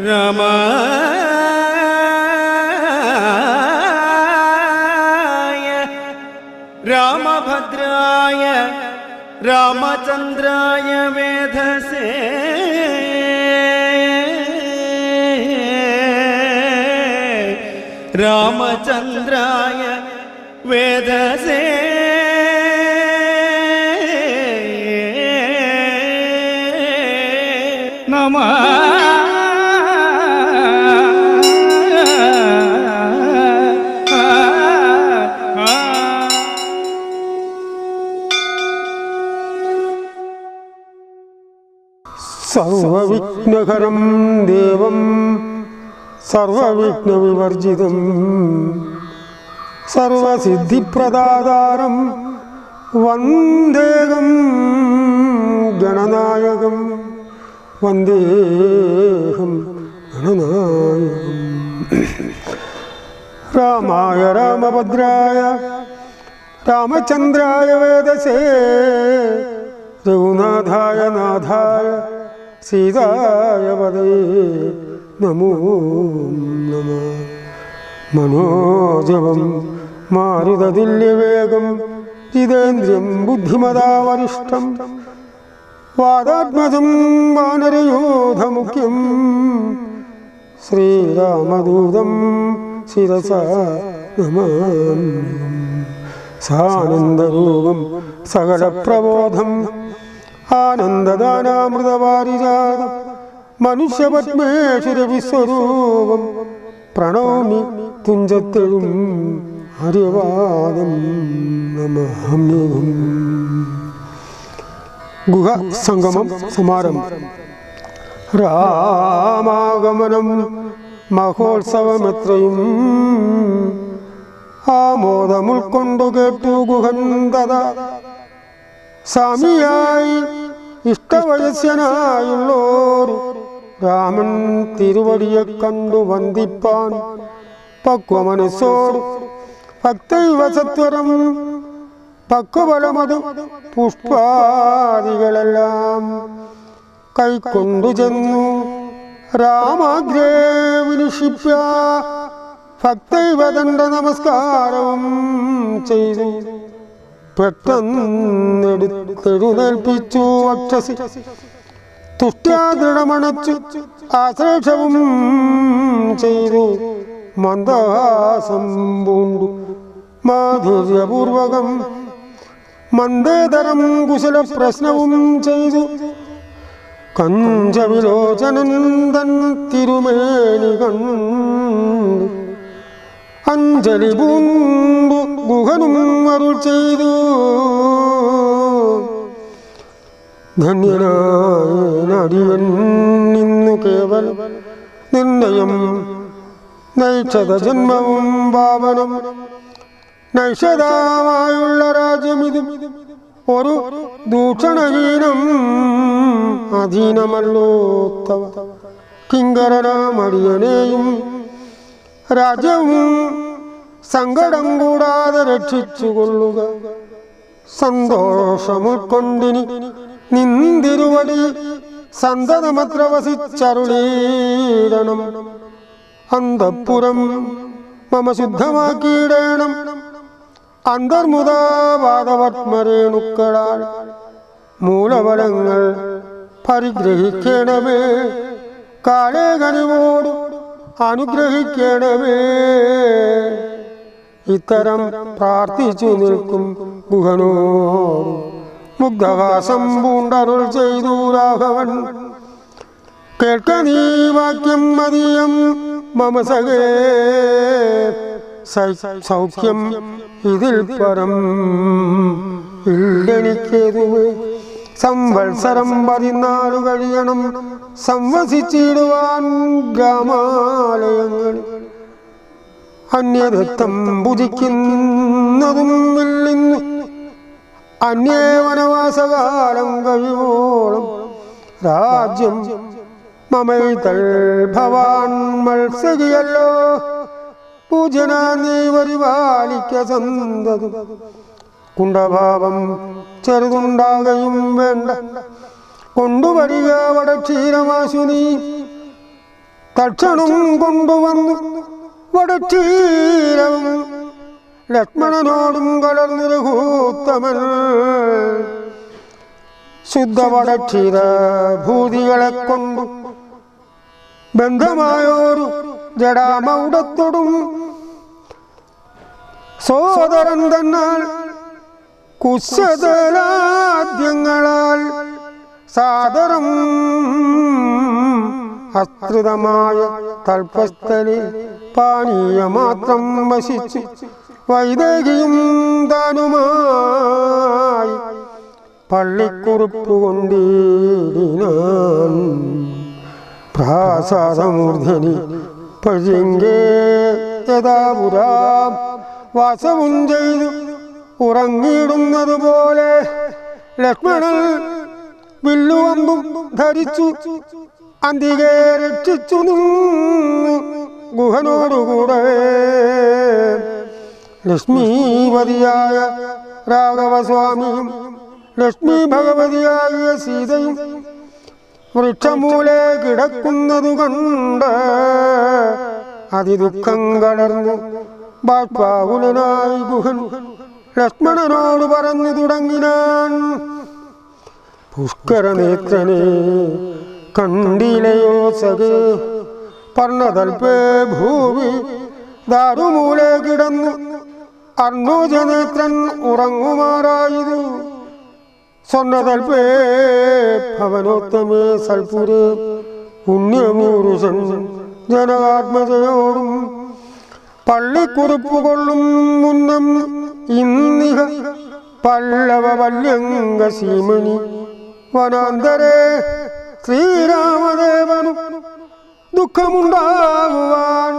രാമായ രാമഭദ്രായ രാമചന്ദ്രായ വേധസേ രാമചന്ദ്രായ വേധസേ നമഃ. സർവവിഘ്നഹരം ദേവം സർവവിഘ്നവിവർജിതം സർവസിദ്ധിപ്രദാതാരം വന്ദേഹം ഗണനായകം വന്ദേഹം ഗണനായകം. രാമായ രാമഭദ്രായ രാമചന്ദ്രായ വേദസേ രഘുനാഥായ നാഥായ സീതായ പദേ നമോ നമഃ. മനോജവം മാരുതതുല്യവേഗം ജിതേന്ദ്രിയം ബുദ്ധിമതാവരിഷ്ടം വാദാത്മജം വാനരയോധമുഖ്യം ശ്രീരാമദൂതം ശിരസാ നമാമ്യഹം. സാനന്ദരൂപം സകലപ്രബോധം ആനന്ദദാനാമൃതവാരിജാതം മനുഷ്യപത്മേശ്വര വിശ്വരൂപം പ്രണോമി തുഞ്ചത്തെഴും ആര്യവാദം നമാമ്യഹം. ഗുഹ സംഗമം സമാരംഭം. രാമാഗമനം മഹോത്സവമെത്രയും ആമോദമുൾക്കൊണ്ടു കേട്ടു ഗുഹൻ തഥാ സ്വാമിയായി ഇഷ്ടവയസ്യനായുള്ളോരു രാമൻ തിരുവടിയെ കണ്ടു വന്ദിപ്പാൻ പക്വമനസ്സോട് ഭക്തൈവ സത്വരം പക്വബലമതു പുഷ്പാദികളെല്ലാം കൈക്കൊണ്ടു ചെന്നു രാമാഗ്രേ വിനിക്ഷിപ്യ ഭക്തൈവ ദണ്ഡ നമസ്കാരവും ചെയ്തു പെട്ടെന്നെടുത്തെഴുന്നേൽപ്പിച്ചു വക്ഷസി തുഷ്ട്യാദൃഢമണച്ചു ആശ്ലേഷവും ചെയ്തു മന്ദഹാസം പൂണ്ടു മാധുര്യപൂർവകം മന്ദേതരം കുശല പ്രശ്നവും ചെയ്തു കഞ്ചവിലോചനന്ദൻ തിരുമേനി കണ്ടു അഞ്ജലി പൂണ്ടു ഗുഹനും അരുൾ ചെയ്തു ധന്യനായനടിയൻ നിന്നു കേവലം നിർണയം നൈഷത ജന്മവും പാവനം നൈഷതാമായുള്ള രാജ്യമിതും ഒരു ദൂഷണഹീനം അധീനമല്ലോ തവ കിങ്കരനാമടിയനെയും രാജ്യവും സങ്കടം കൂടാതെ രക്ഷിച്ചുകൊള്ളുക. സന്തോഷമുൾക്കൊണ്ടിനി നിന്തിരുവടി സന്തതമത്ര വസിച്ചരുളീടണം. അന്തഃപുരം മമ ശുദ്ധമാക്കിയിടേണം. അന്തർമുദാവാദവത്മരേണുക്കളാൽ മൂലഫലങ്ങൾ പരിഗ്രഹിക്കണമേ. കാലേ കനിവോട് അനുഗ്രഹിക്കണമേ. ഇത്തരം പ്രാർത്ഥിച്ചു നിൽക്കും ഗുഹനോട് മുഗ്ധഹാസം പൂണ്ടരുൾ ചെയ്തു രാഘവൻ. കേൾക്ക നീ വാക്യം മതിയം മമ സഖേ സൗഖ്യം ഇതിൽ പരം ഇല്ലെനിക്കേതുമേ. സംവത്സരം 14 കഴിയണം സംവസിച്ചിടുവാൻ ഗ്രാമാലയങ്ങൾ. അന്യദത്തം ഭുജിക്കുന്നതും ഇല്ലിന്നു അന്യേ വനവാസകാലം കഴിവോളം രാജ്യം മമൈതൽ ഭവാൻ മത്സരിയല്ലോ. പൂജന നീ പരിപാലിക്ക സന്തതും. കുണ്ടഭാവം ചെറുതുണ്ടാകുകയും വേണ്ട. കൊണ്ടുവരിക വടക്ഷീരമാശു നീ തക്ഷണം കൊണ്ടുവന്നു വടക്ഷീരവും ലക്ഷ്മണനോടും കലർന്നു രഘൂത്തമൻ. ശുദ്ധ വടക്ഷീര ഭൂതികളെ കൊണ്ടു ബന്ധമായോരു ജടാമൗഢത്തോടും സോദരൻ തന്നാൽ കുശതലാദ്യങ്ങളാൽ സാദരം അസ്തൃതമായ തൽപ്പസ്ഥലിൽ പാനീയമാത്രം വസിച്ചു വൈദേഹിയും താനുമായി പള്ളിക്കുറിപ്പ് കൊണ്ടിടിനാൻ. പ്രാസാദമൂർധനി പഴിങ്കേ യഥാപുരാം വാസവും ചെയ്തു ഉറങ്ങിയിടുന്നത് പോലെ ലക്ഷ്മണൻ വില്ലുവമ്പും ധരിച്ചു അന്തികെ രക്ഷിച്ചു നിന്നു ഗുഹനോടുകൂടെ. ലക്ഷ്മീപതിയായ രാഘവസ്വാമിയും ലക്ഷ്മി ഭഗവതിയായ സീതയും വൃക്ഷമൂലെ കിടക്കുന്നതു കണ്ട് അതിദുഃഖം കലർന്നു ബാഷ്പാകുലനായി ഗുഹൻ ലക്ഷ്മണനോട് പറഞ്ഞു തുടങ്ങിനാൻ. പുഷ്കരനേത്രനെ കണ്ടിലയോ സഖേ, പർണതൽപേ ഭൂമി ദാരുമൂലെ കിടന്നു അർണോജനേത്രൻ ഉറങ്ങുമാറായതു. സ്വർണതൽപേ ഭവനോത്തമേ സൽപുരേ പുണ്യമൂരുഷൻ ജനകാത്മജയോടും പള്ളിക്കുറിപ്പ് കൊള്ളും മുന്നം ഇന്നിഹ പല്ലവ വല്യംഗ സീമനി വനാന്തരേ ശ്രീരാമദേവനു ദുഃഖമുണ്ടാകുവാൻ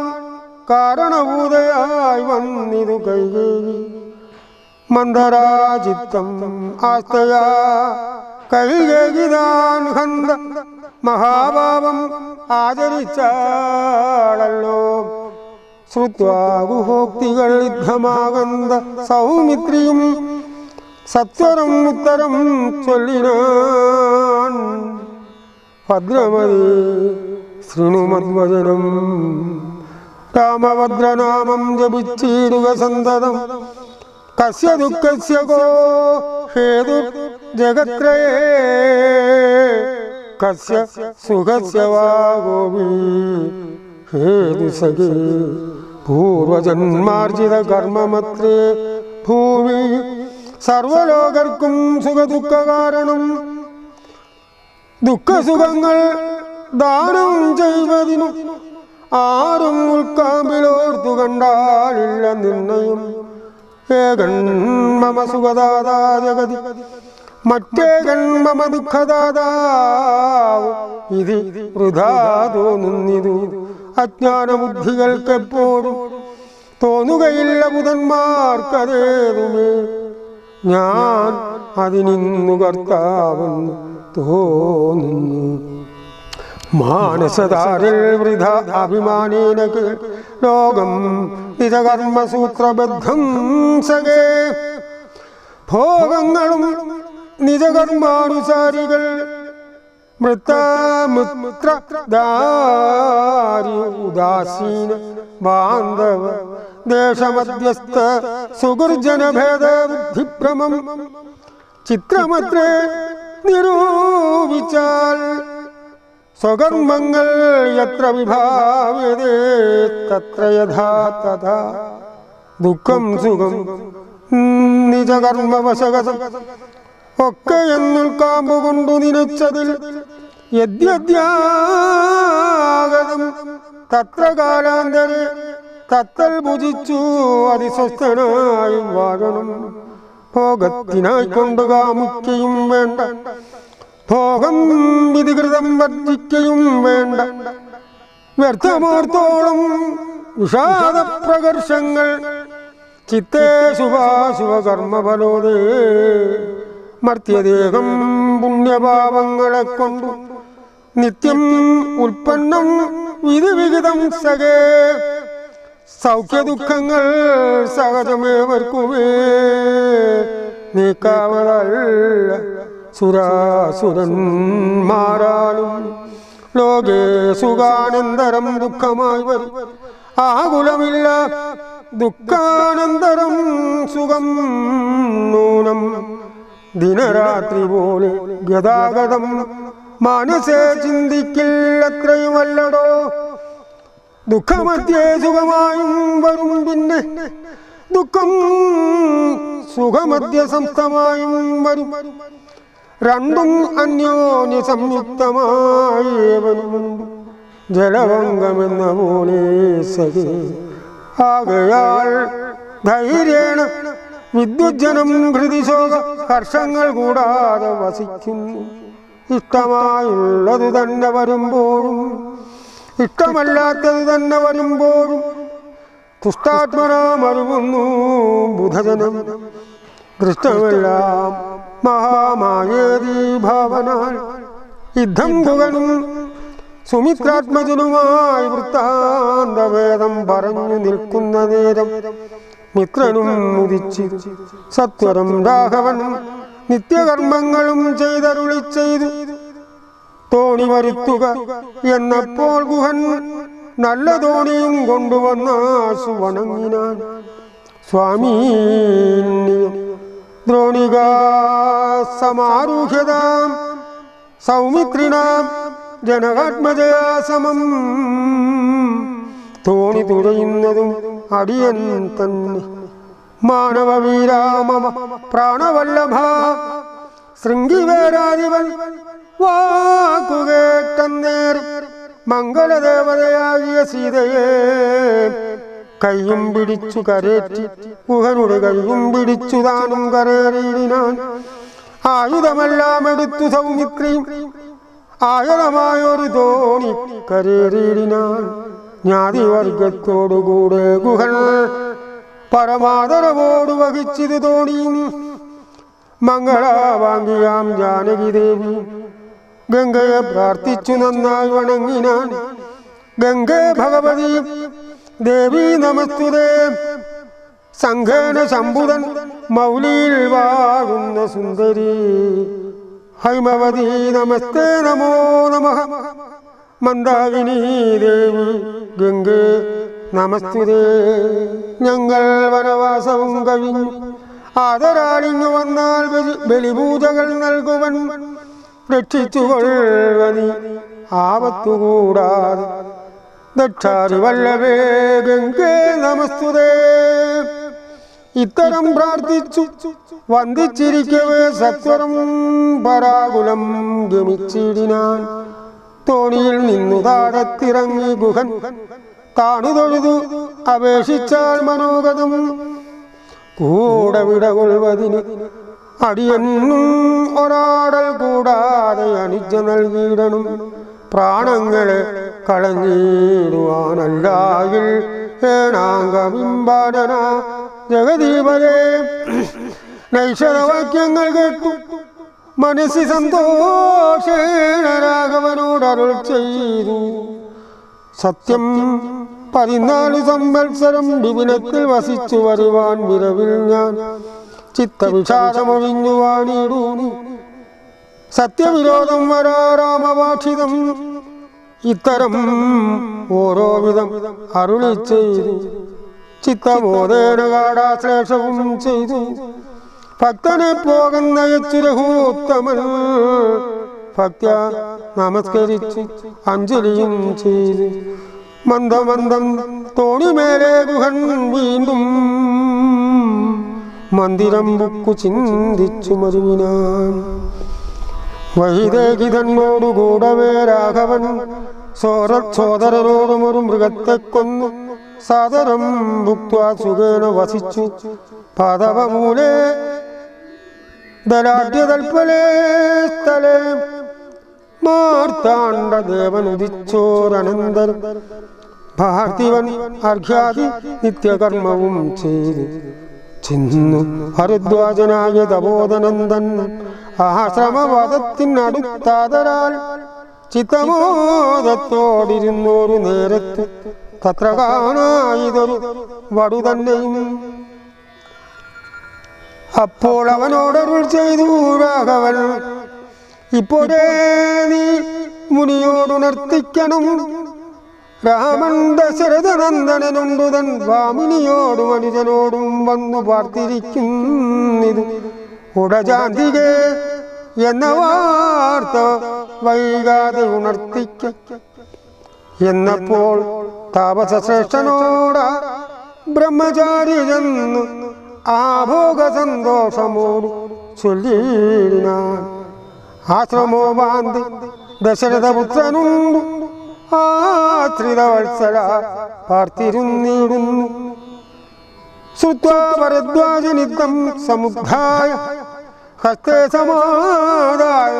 കാരണഭൂതയായി വന്നിതു കൈകേയി. മന്ദരാചിത്തം ആസ്തയാ കൈകേകിതാൻ ഹന്ത മഹാഭാവം ആചരിച്ചാളല്ലോ. ശ്രുത്വാ ഗുഹോക്തികൾ യുദ്ധമാകന്ത സൗമിത്രിയും സത്വരം ഉത്തരം ചൊല്ലിനാൻ. ഭദ്രമതി ശൃണുമദ്വചനം, രാമഭദ്രനാമം ജപിച്ചിടുക സന്തതം. കസ്യ ദുഃഖസ്യ കോ ഹേതു ജഗത്രയേ, കസ്യ സുഖസ്യ വാ ഗോപി ഹേതു സഖേ. പൂർവജന്മാർജിത കർമ്മമത്രേ ഭൂമി, സർവലോകർക്കും സുഖദുഃഖ കാരണം. ദുഃഖസുഖങ്ങൾ ദാനം ചെയ്വതിനു ആരും ഉൾക്കാമ്പിലോർത്തു കണ്ടാലില്ല നിർണയം. ഏകൻ മമ സുഖദാതാ ജഗതി, മറ്റേകൻ മമ ദുഃഖദാതാവ്. ഇത് വൃഥാ തോന്നുന്നിതു അജ്ഞാനബുദ്ധികൾക്കെപ്പോഴും. തോന്നുകയില്ല ബുധന്മാർക്കതേതുമേ, ഞാൻ അതിനിന്നു കർത്താവെന്ന് തോന്നുന്നു. മാനസധാരിൽ വൃഥ അഭിമാനേന ലോകം നിജകർമ്മസൂത്രബദ്ധം സഖേ. ഭോഗങ്ങളും നിജകർമാനുസാരികൾ മൃത്താമുത്രദാരി ഉദാസീന ബാന്ധവ ദേശമധ്യസ്ഥ സുഗുർജനഭേദ ബുദ്ധിഭ്രമം ചിത്രമത്രേ നിരൂപിച്ചാൽ. സ്വകർമ്മങ്ങൾ യത്ര വിഭാവ്യതേ തത്ര യഥാ തഥാ. ദുഃഖം സുഖം നിജകർമ്മവശകതം ഒക്കെ എന്നുൾക്കാമ്പുകൊണ്ടു നിനച്ചതിൽ യദ്യദ്യാഗതം തത്ര കാലാന്തരെ തത്തൽ ഭുജിച്ചു അതിസ്വസ്ഥനായി വാഴണം. ഭോഗത്തിനായിക്കൊണ്ട് കാമുക്കുകയും വേണ്ട, ഭോഗം വിധികൃതം വർജിക്കുകയും വേണ്ട. വ്യർത്ഥമോർത്തോളം വിഷാദപ്രകർഷങ്ങൾ ചിത്തേ ശുഭാശുഭകർമ്മഫലോദേ. മർത്യദേഹം പുണ്യപാപങ്ങളെ കൊണ്ടു നിത്യം ഉൽപ്പന്നം വിധിവിഹിതം സഖേ. സൗഖ്യദുഃഖങ്ങൾ സഹജമേവർക്കുമേ, നീക്കാവതല്ല സുരാസുരന്മാരാലും ലോകേ സുഖാനന്തരം ദുഃഖമായി വരും. ആകുലമില്ല ദുഃഖാനന്തരം സുഖം നൂനം. ദിനരാത്രി പോലെ ഗതാഗതം മനസ്സേ ചിന്തിക്കില്ലത്രയുമല്ലടോ. ദുഃഖമധ്യേ സുഖമായും വരും, പിന്നെ ദുഃഖം സുഖമധ്യ സംസ്ഥമായും വരും. രണ്ടും അന്യോന്യ സംയുക്തമായി വരുന്നുണ്ട്. ജലഭംഗമെന്ന പോലെ സഖി. ആകയാൽ ധൈര്യേണ വിദ്യുജ്ജനം ഹൃദിശോക ഹർഷങ്ങൾ കൂടാതെ വസിക്കുന്നു. ഇഷ്ടമായുള്ളത് തന്നെ വരുമ്പോഴും ഇഷ്ടമല്ലാത്തത് തന്നെ വരുമ്പോഴും തുഷ്ടാത്മനാമരുവുന്നു ബുധജനം. ദൃഷ്ടമെല്ലാം മഹാമായേതി ഭാവനാൽ യുദ്ധം പുകനും സുമിത്രാത്മജനുമായി വൃത്താന്തവേദം പറഞ്ഞു നിൽക്കുന്ന നേരം മിത്രനും ഉദിച്ചു സത്വരം രാഘവനും നിത്യകർമ്മങ്ങളും ചെയ്തരുളി ചെയ്തു. തോണി വരുത്തുക എന്നപ്പോൾ ഗുഹൻ നല്ല തോണിയും കൊണ്ടുവന്ന സുവണങ്ങിനാൻ. സ്വാമീ ദ്രോണികാ സമാരൂഹ്യതാം സൗമിത്രിണാം ജനകാത്മജയാ സമം. തോണി തുഴയുന്നതും അടിയൻ തന്നെ. മാനവവീരാമമ പ്രാണവല്ലഭ ശൃംഗിവേരാധിപൻ വാക്കുകേട്ടന്നേരം മംഗളദേവതയാകിയ സീതയെ കയ്യും പിടിച്ചു കരേറ്റി ഗുഹനുടെ കയ്യും പിടിച്ചു താനും കരേറിയിടിനാൻ. ആയുധമെല്ലാം എടുത്തു സൗമിത്രിയും ആയുധമായൊരു തോണി കരേറിയിടിനാൻ. ജ്ഞാതിവർഗത്തോടുകൂടെ ഗുഹൻ പരമാദരവോട് വഹിച്ചിത് തോണിയും. മംഗളാവാങ്കിയാം ജാനകി ദേവി ഗംഗയെ പ്രാർത്ഥിച്ചു നന്നായി വണങ്ങിനാൻ. ഗംഗേ ഭഗവതി ദേവി നമസ്തുതേ. സംഘേന ശംഭുതൻ മൗലിയിൽ വാഴുന്ന സുന്ദരി. ഹൈമവതി നമസ്തേ നമോ നമഃ. മന്ദാകിനി ദേവി ഗംഗേ നമസ്തുതേ. ഞങ്ങൾ വനവാസവും കഴിഞ്ഞു ആദരാളിങ്ങു വന്നാൽ ബലിപൂജകൾ നൽകുവൻ. രക്ഷിച്ചുകൊള്ളി ആപത്തുകൂടാതെ. ദക്ഷാരിവല്ലഭേ ഗംഗേ നമസ്തുതേ. ഇത്തരം പ്രാർത്ഥിച്ചു വന്ദിച്ചിരിക്കവേ സത്വരം പരാകുലം ഗമിച്ചിടിനാൻ. തോണിയിൽ നിന്നു താഴത്തിറങ്ങി ഗുഹൻ താണു തൊഴുതു അപേക്ഷിച്ചാൽ മനോഗതം. കൂടെ വിടകൊള്ളുവതിന് അടിയനും ഒരാടൽ കൂടാതെ അനുജ നൽകിയിടണം. പ്രാണങ്ങളെ കളഞ്ഞിടുവാനല്ലായിൽ ഏണാംഗബിംബാനന ജഗദീപരേ. നൈഷധവാക്യങ്ങൾ കേട്ടു മനസ്സി സന്തോഷേണ രാഘവനോട് അരുൾ ചെയ്തു. സത്യം 14 സംവത്സരം വിപിനത്തിൽ വസിച്ചു വരുവാൻ വിരവിൽ ഞാൻ ചിത്തവിഷാദമൊഴിഞ്ഞു വാണിടൂനി. സത്യവിരോധം വരാരാമവാക്ഷിതം ഇത്തരം ഓരോ വിധം അരുളി ചെയ്തു. ചിത്തബോധേന കാടാശ്ലേഷവും ചെയ്തു. ഭക്തനെ പോകുന്നയച്ചുരഹൂത്തമൻ ഭക്ത നമസ്കരിച്ചു അഞ്ജലിയും ചെയ്തു. മന്ദമന്ദം തോണിമേലെ ഗുഹൻ വീണ്ടും മന്ദിരം ബുക്കു ചിന്തിച്ചു മരുവിനാൻ. വൈദേഹി തന്നോടുകൂടവേ രാഘവൻ സോദരനോടും ഒരു മൃഗത്തെ കൊന്നു സാദരം ഭുക്ത്വാ സുഖേന വസിച്ചു. പാദവമൂലേ ദലാഢ്യതൽപലേ സ്ഥലേ മാർത്താണ്ഡ ദേവൻ ഉദിച്ചോരനന്തരം പാർത്ഥിവൻ അർഘ്യാദി നിത്യകർമ്മവും ചെയ്തു ചെന്നു ഹരിദ്വാജനായ തപോധനന്ദൻ ആശ്രമവാദത്തിനടുത്താതരാൽ ചിത്തമോദത്തോടിരുന്നോരു നേരത്ത് തത്ര കാണായിതൊരു വടു തന്നെയും. അപ്പോൾ അവനോടരുൾ ചെയ്തു രാഘവൻ ഇപ്പോഴേ നീ മുനിയോടുണർത്തിക്കണം. രാമൻ ദശരഥനന്ദനുണ്ടു തൻ വാമിനിയോടും അനുജനോടും വന്നു പാർത്തിരിക്കുന്നിത് ഉടജാന്തികേ എന്ന വാർത്ത വൈകാതെ ഉണർത്തിക്ക എന്നപ്പോൾ താപസശ്രേഷ്ഠനോട ബ്രഹ്മചാരി ചെന്നു ആഭോഗ സന്തോഷമോടു ചൊല്ലിനാൻ. ആശ്രമോ വാന്തി ദശരഥപുത്രനുണ്ടു ആശ്രിതവത്സല പാർത്തിരുന്നിടുന്നു. ശ്രുത്വാ ഭരദ്വാജനിത്യം സമുദ്ധായ ഹസ്തേ സമാദായ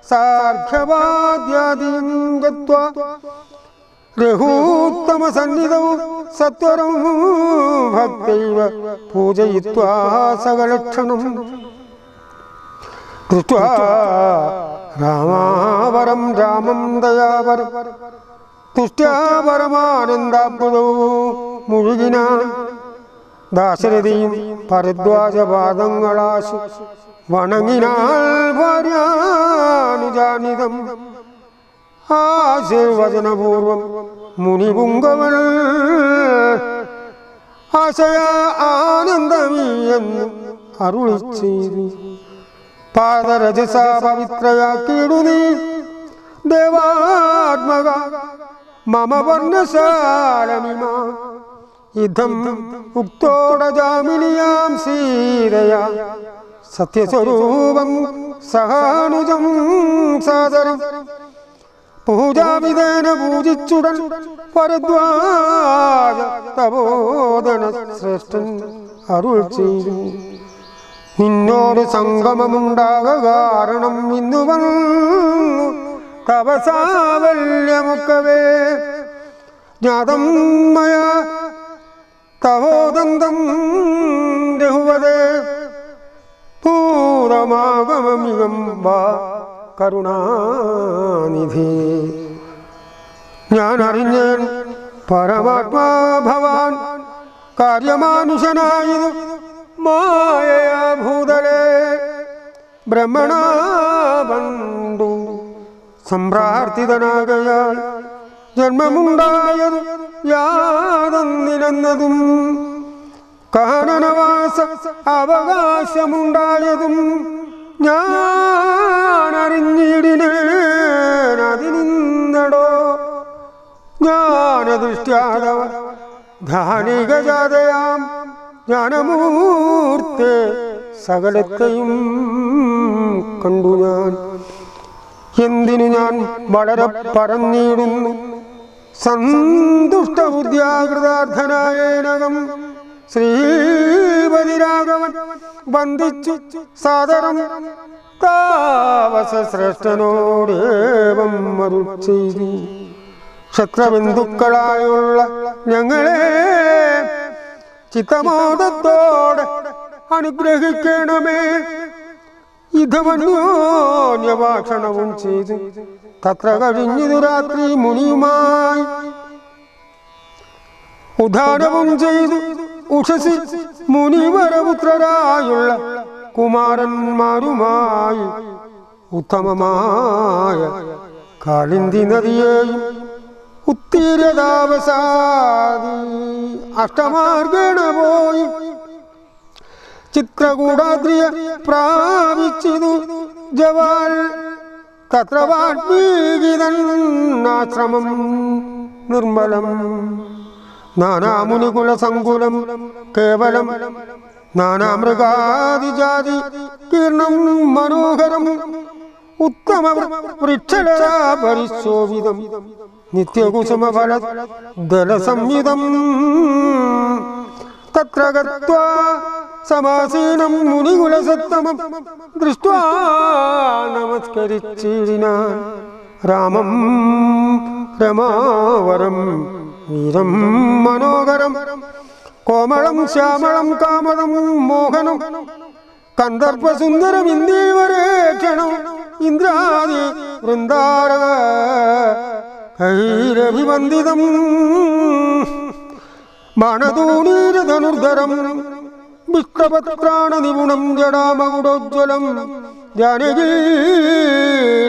സാർഘ്യവാദ്യാദീം ഗത്വാ രഘൂത്തമസന്നിധൗ സത്വരം ഭക്തൈവ പൂജയിത്വാ സകലക്ഷണം. ദൃഷ്ട്വാ രാമാവരം രാമം ദയാവരം തുഷ്ട്യാ പരമാനന്ദാബ്ദോ മുഴുകിനാൻ. ദാശരഥിയും ഭരദ്വാജപാദങ്ങളാശു വണങ്ങിനാൾ ഭാര്യാനുജാനിതം. ആശീർവചനപൂർവം മുനിപുങ്കവൾ ആശയ ആനന്ദമീയെന്ന് അരുളി ചെയ്തു. പാദരജസ പവിത്രയാക്കിയിടു നീ ദേവാത്മക മമ വർണ്ണശാലമിമ. ഇതം ഉക്തോടജാമിനിയാം സീതയാ സത്യസ്വരൂപം സഹാനുജം സാദരം. പൂജാവിധേന പൂജിച്ചുടൻ ഭരദ്വാജ തപോധന ശ്രേഷ്ഠൻ അരുൾ ചെയ്തു. നിന്നോട് സംഗമമുണ്ടാക കാരണം ഇന്നു വന്നു തപസാവല്യമൊക്കവേ ജ്ഞാതം മയ തപോദന്തം രഘുവതേ പൂരമാഗമമികം വാ കരുണാനിധി. ഞാൻ അറിഞ്ഞേൻ പരമാത്മാ ഭവാൻ കാര്യമാനുഷനായതു മായയാ ഭൂതലേ ബ്രഹ്മണാ ബന്ധു സംപ്രാർത്ഥിതനാകയാൽ ജന്മമുണ്ടായതും യാതൊന്നിനെന്നതും കാനനവാസ അവകാശമുണ്ടായതും ഞാനറിഞ്ഞിടിനേനതിനിന്നടോ. ജ്ഞാനദൃഷ്ട്യാദവ ധാനികജാതയാം ജ്ഞാനമൂർത്തെ സകലത്തെയും കണ്ടു ഞാൻ. എന്തിനു ഞാൻ വളരെ പറഞ്ഞിടുന്നു സന്തുഷ്ടബുദ്ധ്യാകൃതാർത്ഥനായേനകം. ശ്രീപതിരാഘവൻ വന്ദിച്ചു സാദരം താപസശ്രേഷ്ഠനോടേവം അരുൾ ചെയ്തു. ക്ഷത്രബന്ധുക്കളായുള്ള ഞങ്ങളെ ചിത്തമോദത്തോടെ അനുഗ്രഹിക്കണമേ. ഇതമന്യോന്യഭാഷണവും ചെയ്തു തത്ര കഴിഞ്ഞിതു രാത്രി മുനിയുമായി ഉദാരവും ചെയ്തു. ഉഷസി മുനിവരപുത്രരായുള്ള കുമാരന്മാരുമായി ഉത്തമമായ കാളിന്തി നദിയെയും ഉത്തീരതാവസാദി അഷ്ടമാർഗേണ പോയി ചിത്രകൂടാദ്രിയ പ്രാപിച്ചിതു. ജവാൽ തത്ര വാൽമീകിതന്നാശ്രമം നിർമ്മലം നാനാമുനികുലസങ്കുലം കേവലം നാനാമൃഗാദിജാതി കീർണം മനോഹരം ഉത്തമ വൃക്ഷലതാപരിശോഭിതം നിത്യകുസുമഫല ദലസംയുതം. തത്ര ഗത്വാ സമാസീനം മുനികുലസത്തമം ദൃഷ്ട്വാ നമസ്കരിച്ചിടിനാൻ. രാമം രമാവരം വീരം മനോഹരം കോമളം ശ്യാമളം കാമദം മോഹനം കന്ദർപ്പസുന്ദരം ഇന്ദീവരേക്ഷണം ഇന്ദ്രാദി വൃന്ദാരക കൈരഭിവന്ദിതം ബാണതൂണീരധനുർധരം വിഷ്ണപത്രാണ നിപുണം ജടാമകുടോജ്വലം ജാനകീ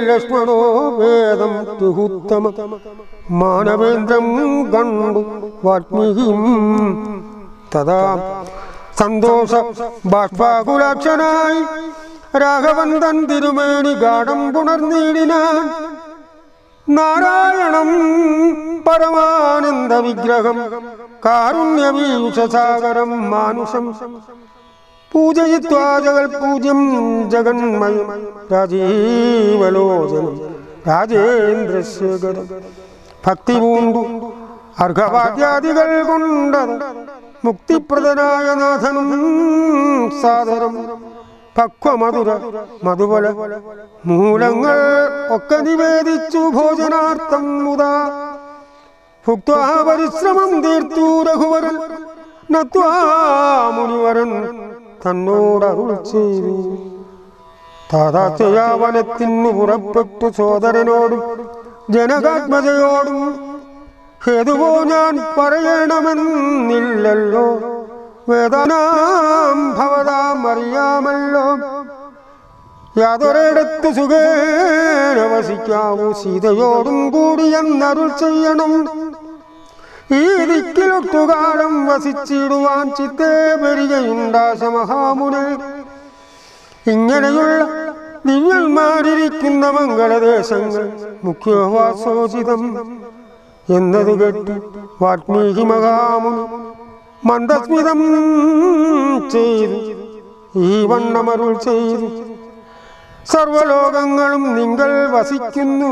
ലക്ഷ്മണോ വേദം ത്രിഹുത്തമ മാനവേന്ദ്രം കണ്ടു വാൽമീകിം തഥാ സന്തോഷ ബാഷ്പാകുലാക്ഷനായി രാഘവൻ തൻ തിരുമേനി ഗാഠം പുണർന്നീടിനാൻ നാരായണം പരമാനന്ദ വിഗ്രഹം കാരുണ്യവീശസാഗരം മാനുഷം പൂജയിത്വാ ജഗൽ പൂജ്യം ജഗന്മയം രാജീവലോചനം രാജേന്ദ്രശേഖരം ഭക്തി പൂണ്ടു അർഘവാദ്യാദികൾ കൊണ്ടത് മുക്തിപ്രദനായ നാഥനും സാദരം പക്വമധുര മധുബല മൂലങ്ങൾ ഒക്കെ നിവേദിച്ചു ഭോജനാർത്ഥം മുതാ ഭുക്ത്വാ പരിശ്രമം തീർത്തു രഘുവരൻ നത്വാ മുനിവരൻ തന്നോടരുൾ ചെയ്തു താതാത്യാവനത്തിനു പുറപ്പെട്ടു സോദരനോടും ജനകാത്മജയോടും ഹേതുവോ ഞാൻ പറയണമെന്നില്ലല്ലോ വേദനാം ഭവതാം അറിയാമല്ലോ യാതൊരിടത്ത് സുഖേന വസിക്കാവൂ സീതയോടും കൂടി എന്നരുൾ ചെയ്യണം ഈ ദിക്കിലൊട്ടുകാലം വസിച്ചിടുവാൻ ചിത്തേ വരികയുണ്ടാശ മഹാമുനെ ഇങ്ങനെയുള്ള ദിവ്യന്മാരിരിക്കുന്ന മംഗളദേശങ്ങൾ മുഖ്യവാസോചിതം എന്നത് കേട്ട് വാൽമീകി മഹാമുനി മന്ദസ്മിതം ചെയ്തു ഈ വണ്ണമരുൾ ചെയ്തു സർവലോകങ്ങളും നിങ്ങൾ വസിക്കുന്നു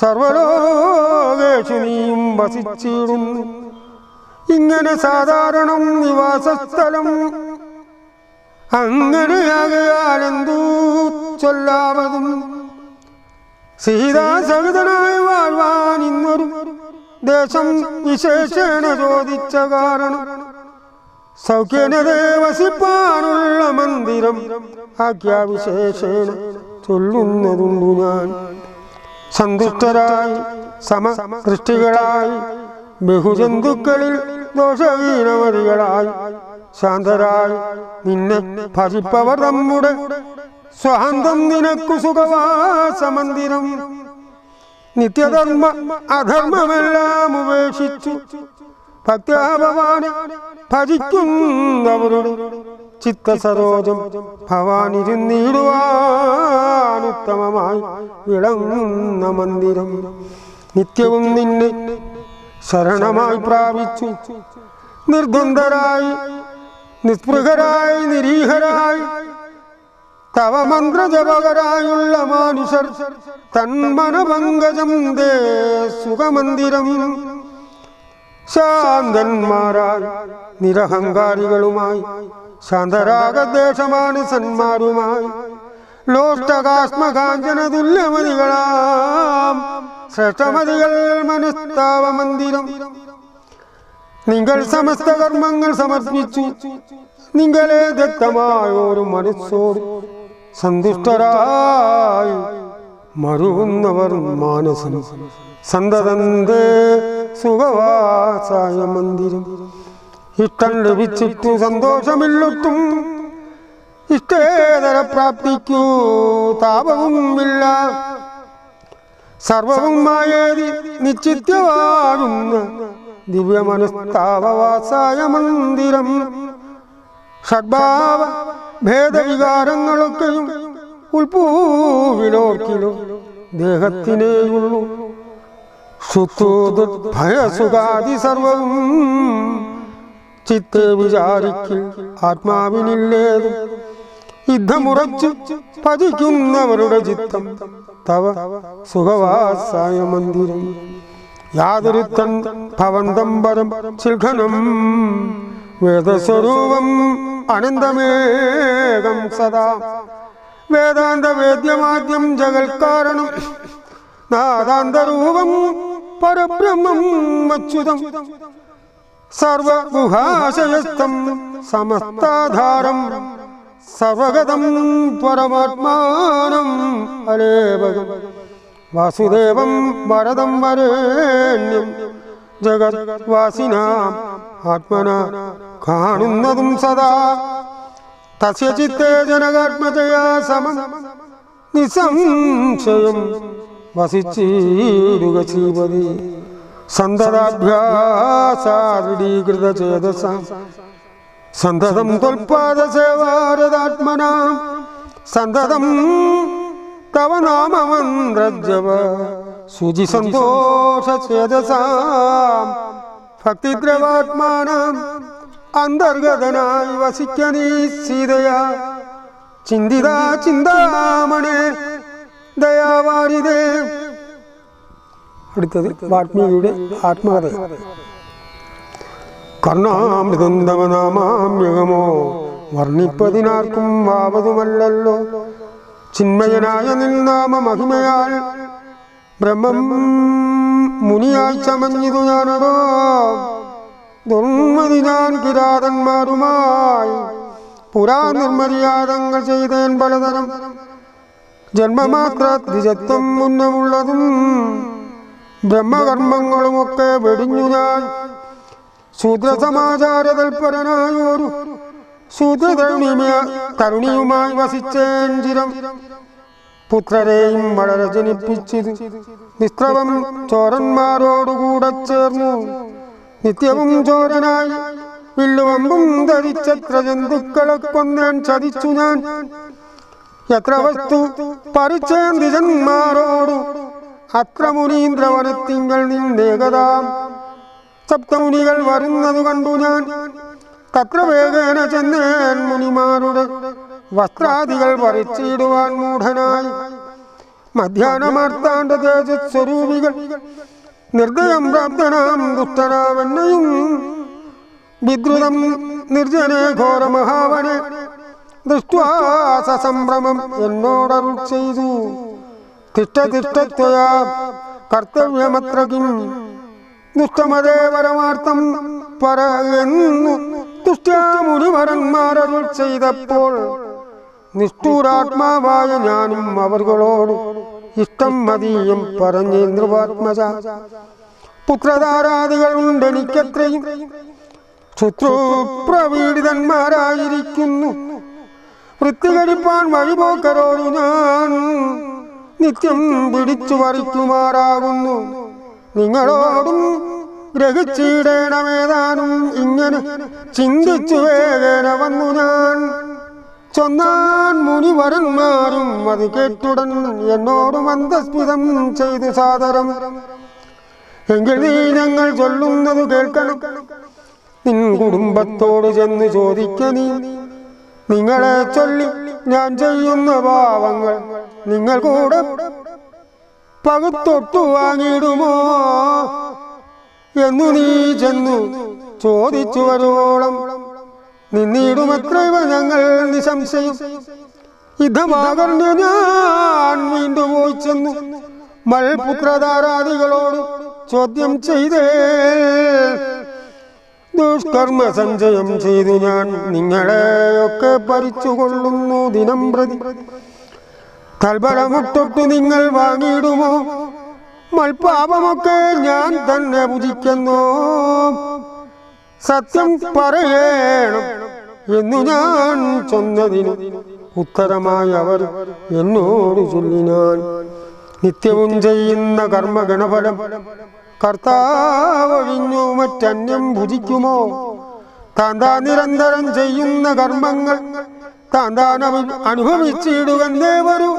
സർവലോകേഷു നീയും വസിച്ചിടുന്നു ഇങ്ങനെ സാധാരണം നിവാസസ്ഥലം അങ്ങനെയാകയാലെന്തൂ ചൊല്ലാവതും സീതാസഹിതനായി വാഴ്വാൻ ഇന്നൊരു ദേശം വിശേഷേണ ചോദിച്ച കാരണം സൗഖ്യനതേ വസിപ്പാനുള്ള മന്ദിരം ആജ്ഞാവിശേഷേണ ചൊല്ലുന്നതുണ്ടു ഞാൻ സന്തുഷ്ടരായി സമസൃഷ്ടികളായി ബഹുജന്തുക്കളിൽ ദോഷഹീനമതികളായി ശാന്തരായി നിന്നെ ഭജിപ്പവർ നമ്മുടെ സ്വാന്തം നിനക്കു സുഖവാസമന്ദിരം നിത്യധർമ്മ അധർമ്മമെല്ലാം ഉപേക്ഷിച്ചു ഭക്താഭവാനെ ഭജിക്കുന്നവരുടെ ചിത്തസരോജം ഭവാനിരുന്നിടുവാനുത്തമമായി വിളങ്ങുന്ന മന്ദിരം നിത്യവും നിന്നെ ശരണമായി പ്രാപിച്ചു നിർദ്വന്ദ്വരായി നിസ്പൃഹരായി നിരീഹരായി തവ മന്ത്രജപകരായുള്ള മാനുഷർ തന്മനപങ്കജം ദേ സുഖമന്ദിരം ശാന്തന്മാരായി നിരഹങ്കാരികളുമായി ശാന്തരാഗദേശമാനസന്മാരുമായി ലോഷ്ടകാസ്മകാഞ്ചന തുല്യമതികളാം ശ്രേഷ്ഠമതികൾ മനസ്താവ മന്ദിരം നിങ്ങൾ സമസ്ത കർമ്മങ്ങൾ സമർപ്പിച്ചു നിങ്ങളെ ദത്തമായൊരു മനസ്സോട് സന്തുഷ്ടരായി മരുവുന്നവർ മാനസം സന്തതന്തേ സുഖവാസായ മന്ദിരം ഇഷ്ടം ലഭിച്ചിട്ടു സന്തോഷമില്ലൊട്ടും ഇഷ്ടേതര പ്രാപ്തിക്കൂ താപവും ഇല്ല സർവവും മായേതി നിശ്ചിത്യമാകുന്ന ദിവ്യമനസ്താവവാസായ മന്ദിരം ഷഡ്ഭാവ ഭേദവികാരങ്ങളൊക്കെയും ഉൾപൂവിലോർക്കിലും ദേഹത്തിനേയുള്ളൂ ഭയസുഖാദി സർവവും ചിത്തെ വിചാരിക്കിൽ ആത്മാവിനില്ലേതു യുദ്ധമുറച്ചു ഭജിക്കുന്നവരുടെ ചിത്തം തവ സുഖവാസായ മന്ദിരം യാതൊരുത്തൻ ഭവന്തം പരം ശിൽഖനം വേദസ്വരൂപം അനന്തമേകം സദാ വേദാന്ത വേദ്യമാദ്യം ജഗൽക്കാരണം നാദാന്തരൂപം പരബ്രഹ്മം അച്യുതം സർവഗുഹാശയസ്ഥം സമസ്താധാരം സർവഗതം പരമാത്മാനം അലേപകം വാസുദേവം വരദം വരേണ്യം ജഗദ്വാസിനാം ആത്മന കാണുന്നതും സദാ തസ്യ ചിത്തേ ജനകാത്മജയാ സമം നിസംശയം വസിച്ചീടുക ശ്രീപതി സന്തതാഭ്യാസാദൃഢീകൃതചേതസ സന്തതം ത്വൽപാദസേവാരതാത്മനാം സന്തതം തവ നാമമന്ത്രജപ ശുചി സന്തോഷചേതസാം ഭക്തിദ്രവാത്മാനാം അന്തർഗതനായി വസിക്കനീ സീതയാ ചിന്തിതാ ചിന്താമണേ ദയാവാരിതേ. അടുത്തത് വാൽമീകിയുടെ ആത്മകഥ. കർണാമൃതന്തമനാമാമ്യകമോ വർണ്ണിപ്പതിനാർക്കും വാവതുമല്ലല്ലോ. ചിന്മയനായ നിൽനാമ മഹിമയാൽ ബ്രഹ്മം മുനിയായി ചമഞ്ഞിതു ഞാനടോ. ദുർമതി ഞാൻ കിരാതന്മാരുമായി പുരാ നിർമര്യാദങ്ങൾ ചെയ്തേൻ പലതരം. ജന്മമാത്ര ദ്വിജത്വം മുന്നമുള്ളതും ബ്രഹ്മകർമ്മങ്ങളുമൊക്കെ വെടിഞ്ഞു ഞാൻ. ശൂദ്രസമാചാര തൽപരനായൊരു ശൂദ്രതരുണിയുമായി വസിച്ചേൻ ചിരം. പുത്രരെയും വളരെ ജനിപ്പിച്ചിത് നിസ്ത്രവം ചോരന്മാരോടുകൂടെ ചേർന്നു. നിത്യവും ചോരനായി വില്ലുവമ്പും ധരിച്ചത്ര ജന്തുക്കളെ കൊന്നേൻ ചതിച്ചു ഞാൻ. എത്ര വസ്തു പരിച്ചേൻ ദ്വിജന്മാരോടു അത്ര മുനീന്ദ്രവനത്തിങ്കൾ നിന്നേകതാം. സപ്തമുനികൾ വരുന്നത് കണ്ടു ഞാൻ തത്ര വേഗേന ചെന്നേൻ മുനിമാരുടെ വസ്ത്രാദികൾ പറിച്ചിടുവാൻ മൂഢനായി. മധ്യാഹ്നമാർത്താണ്ഡ തേജസ്വരൂപികൾ നിർദ്ദയം പ്രാപ്തനാം ദുഷ്ടനാവെന്നെയും വിദ്രുതം നിർജ്ജനെ ഘോരമഹാവനെ ദൃഷ്ട്വാ സസംഭ്രമം എന്നോടരുൾ ചെയ്തു. തിഷ്ടതിഷ്ടത്വയാ കർത്തവ്യമത്ര കിം ദുഷ്ടമതേ പരമാർത്ഥം പറയെന്നു ദുഷ്ടാമുനിവരന്മാരരുൾ ചെയ്തപ്പോൾ നിഷ്ഠൂരാത്മാവായ ഞാനും അവർകളോട് ഇഷ്ടം മതീയം പറഞ്ഞേ നൃപാത്മജ. പുത്രധാരാദികൾ ഉണ്ടെനിക്കത്രയും ശത്രുപ്രപീഡിതന്മാരായിരിക്കുന്നു. വൃത്തികരിപ്പാൻ വഴിപോക്കരോടു ഞാൻ നിത്യം പിടിച്ചു പറിക്കുമാറാകുന്നു. നിങ്ങളോടും ഗ്രഹിച്ചിടേണമേതാനും ഇങ്ങനെ ചിന്തിച്ചു വേഗേന വന്നു ഞാൻ. ചൊന്നാൻ മുനിവരന്മാരും അത് കേട്ടുടൻ എന്നോട് മന്ദസ്മിതം ചെയ്തു സാദരം. എങ്കിൽ നീ ഞങ്ങൾ ചൊല്ലുന്നത് കേൾക്കണം. നിൻ കുടുംബത്തോട് ചെന്ന് ചോദിക്ക നീ. നിങ്ങളെ ചൊല്ലി ഞാൻ ചെയ്യുന്ന പാവങ്ങൾ നിങ്ങൾ കൂടെ പകുത്തൊട്ടു വാങ്ങിയിടുമോ എന്നു നീ ചെന്നു ചോദിച്ചു വരുവോളം നിന്നിടുമത്രൈവ ഞങ്ങൾ നിസംശയം. യുദ്ധമാകർണ്യ ഞാൻ വീണ്ടും പോയി ചെന്നു മൽപുത്രധാരാദികളോട് ചോദ്യം ചെയ്തേ. ദുഷ്കർമ്മ സഞ്ചയം ചെയ്തു ഞാൻ നിങ്ങളെയൊക്കെ ഭരിച്ചുകൊള്ളുന്നു ദിനം പ്രതി. തൽബലമൊട്ടൊട്ടു നിങ്ങൾ വാങ്ങിയിടുമോ? മൽപാപമൊക്കെ ഞാൻ തന്നെ ഭുജിക്കുന്നു. സത്യം പറയണം എന്നു ഞാൻ ചൊന്നതിന് ഉത്തരമായി അവർ എന്നോട് ചൊല്ലിനാൻ. നിത്യവും ചെയ്യുന്ന കർമ്മഗണഫലം കർത്താവൊഴിഞ്ഞു മറ്റന്യം ഭുജിക്കുമോ? താൻ നിരന്തരം ചെയ്യുന്ന കർമ്മങ്ങൾ താൻ അനുഭവിച്ചിടുവെന്നേ വരൂ.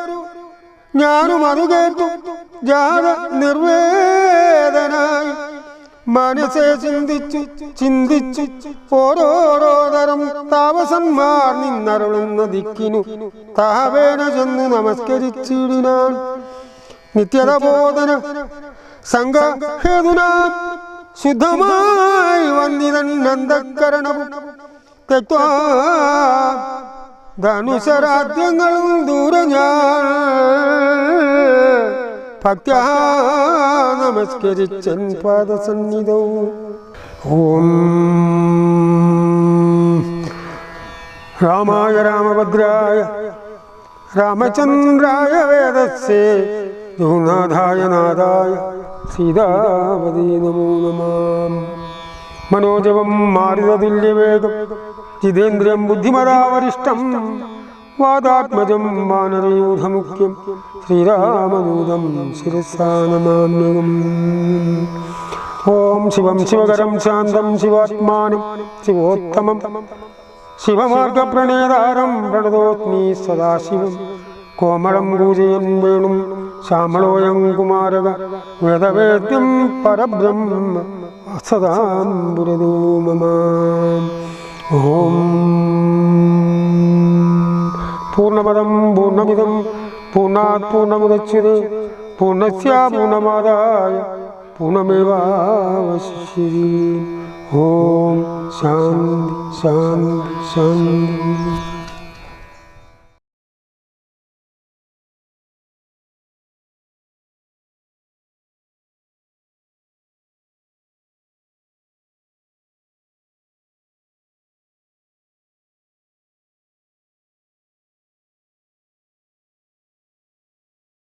ഞാനും അത് കേട്ടു ജാത നിർവേദനായി മനസ്സെ ചിന്തിച്ചു ഓരോരോ തരം താപസന്മാർ നിന്നരുളുന്ന ദിക്കിനു താവേന ചെന്ന് നമസ്കരിച്ചിടിനാൻ. നിത്യത ബോധന സംഘഹേതുന ശുദ്ധമായി വന്നിതൻ അന്ധക്കരണവും തെറ്റാ ധനുശരാദ്യങ്ങളും ദൂരെ ഞാൻ ഭക്ത്യാ നമസ്കരിച്ചൻ പാദസന്നിധവും. ഓം രാമായ രാമഭദ്രായ രാമചന്ദ്രായ വേദസ്യേ രഘുനാഥായ നാഥായ സീതാപതി നമോ നമഃ. മനോജവം മാരുതതുല്യവേഗം ജിതേന്ദ്രിയം ബുദ്ധിമതാവരിഷ്ടം വാദാത്മജം വാനരയൂഥമുഖ്യം ശ്രീരാമദൂതം ശിരസാ നമാമ്യഹം. ഓം ശിവം ശിവകരം ശാന്തം ശിവാത്മാനം ശിവോത്തമം ശിവമാർഗപ്രണേതാരം പ്രണതോസ്മി സദാശിവം. കോമളം പൂജയൻ വേണും ശ്യാമളോയം കുമാരക വേദവേദ്യം പരബ്രഹ്മ സദാം പുരതോ മമ. ഓം പൂർണ്ണമദം പൂർണ്ണമിദം പൂർണ്ണാത് പൂർണ്ണമുദച്യതേ പൂർണ്ണസ്യ പൂർണ്ണമാദായ പൂർണ്ണമേവാവശിഷ്യതി. ഓം ശാന്തി ശാന്തി ശാന്തി.